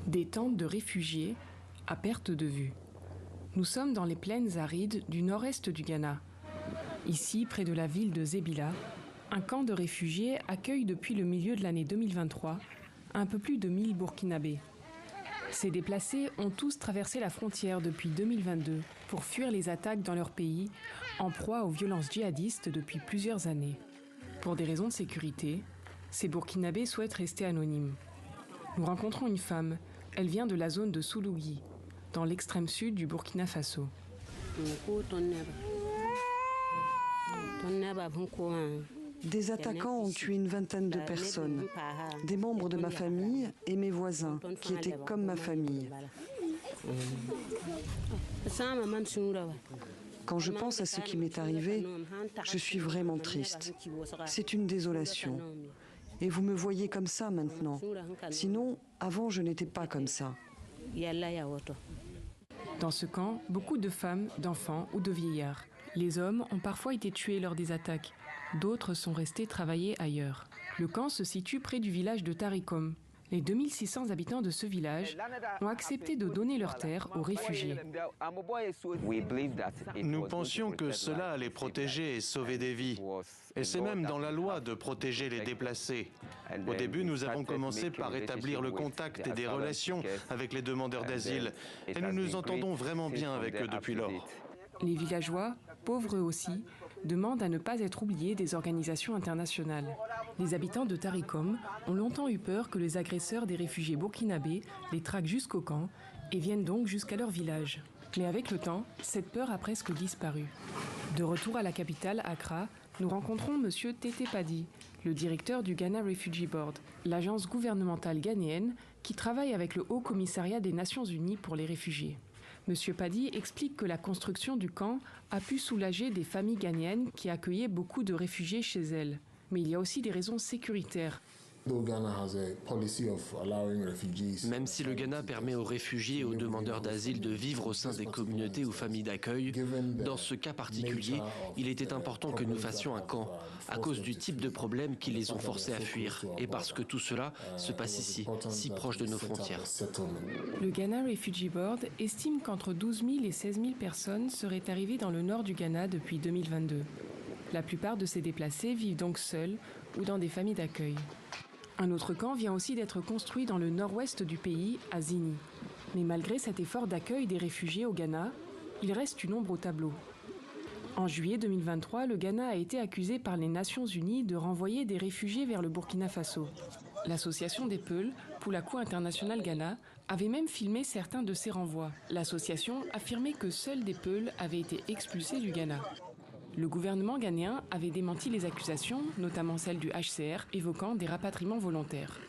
Des tentes de réfugiés à perte de vue. Nous sommes dans les plaines arides du nord-est du Ghana. Ici, près de la ville de Zébila, un camp de réfugiés accueille depuis le milieu de l'année 2023 un peu plus de 1000 Burkinabés. Ces déplacés ont tous traversé la frontière depuis 2022 pour fuir les attaques dans leur pays, en proie aux violences djihadistes depuis plusieurs années. Pour des raisons de sécurité, ces Burkinabés souhaitent rester anonymes. Nous rencontrons une femme. Elle vient de la zone de Soulougui, dans l'extrême sud du Burkina Faso. Des attaquants ont tué une vingtaine de personnes, des membres de ma famille et mes voisins, qui étaient comme ma famille. Quand je pense à ce qui m'est arrivé, je suis vraiment triste. C'est une désolation. Et vous me voyez comme ça maintenant. Sinon, avant, je n'étais pas comme ça. Dans ce camp, beaucoup de femmes, d'enfants ou de vieillards. Les hommes ont parfois été tués lors des attaques. D'autres sont restés travailler ailleurs. Le camp se situe près du village de Tarikom. Les 2600 habitants de ce village ont accepté de donner leurs terres aux réfugiés. Nous pensions que cela allait protéger et sauver des vies. Et c'est même dans la loi de protéger les déplacés. Au début, nous avons commencé par établir le contact et des relations avec les demandeurs d'asile. Et nous nous entendons vraiment bien avec eux depuis lors. Les villageois, pauvres eux aussi, demandent à ne pas être oubliés des organisations internationales. Les habitants de Tarikom ont longtemps eu peur que les agresseurs des réfugiés burkinabés les traquent jusqu'au camp et viennent donc jusqu'à leur village. Mais avec le temps, cette peur a presque disparu. De retour à la capitale, Accra, nous rencontrons M. Tété Padi, le directeur du Ghana Refugee Board, l'agence gouvernementale ghanéenne qui travaille avec le Haut Commissariat des Nations Unies pour les réfugiés. Monsieur Padi explique que la construction du camp a pu soulager des familles ghanéennes qui accueillaient beaucoup de réfugiés chez elles. Mais il y a aussi des raisons sécuritaires. Même si le Ghana permet aux réfugiés et aux demandeurs d'asile de vivre au sein des communautés ou familles d'accueil, dans ce cas particulier, il était important que nous fassions un camp, à cause du type de problèmes qui les ont forcés à fuir, et parce que tout cela se passe ici, si proche de nos frontières. Le Ghana Refugee Board estime qu'entre 12 000 et 16 000 personnes seraient arrivées dans le nord du Ghana depuis 2022. La plupart de ces déplacés vivent donc seuls ou dans des familles d'accueil. Un autre camp vient aussi d'être construit dans le nord-ouest du pays, à Zini. Mais malgré cet effort d'accueil des réfugiés au Ghana, il reste une ombre au tableau. En juillet 2023, le Ghana a été accusé par les Nations Unies de renvoyer des réfugiés vers le Burkina Faso. L'association des Peuls, Poulakou International Ghana, avait même filmé certains de ces renvois. L'association affirmait que seuls des Peuls avaient été expulsés du Ghana. Le gouvernement ghanéen avait démenti les accusations, notamment celle du HCR, évoquant des rapatriements volontaires.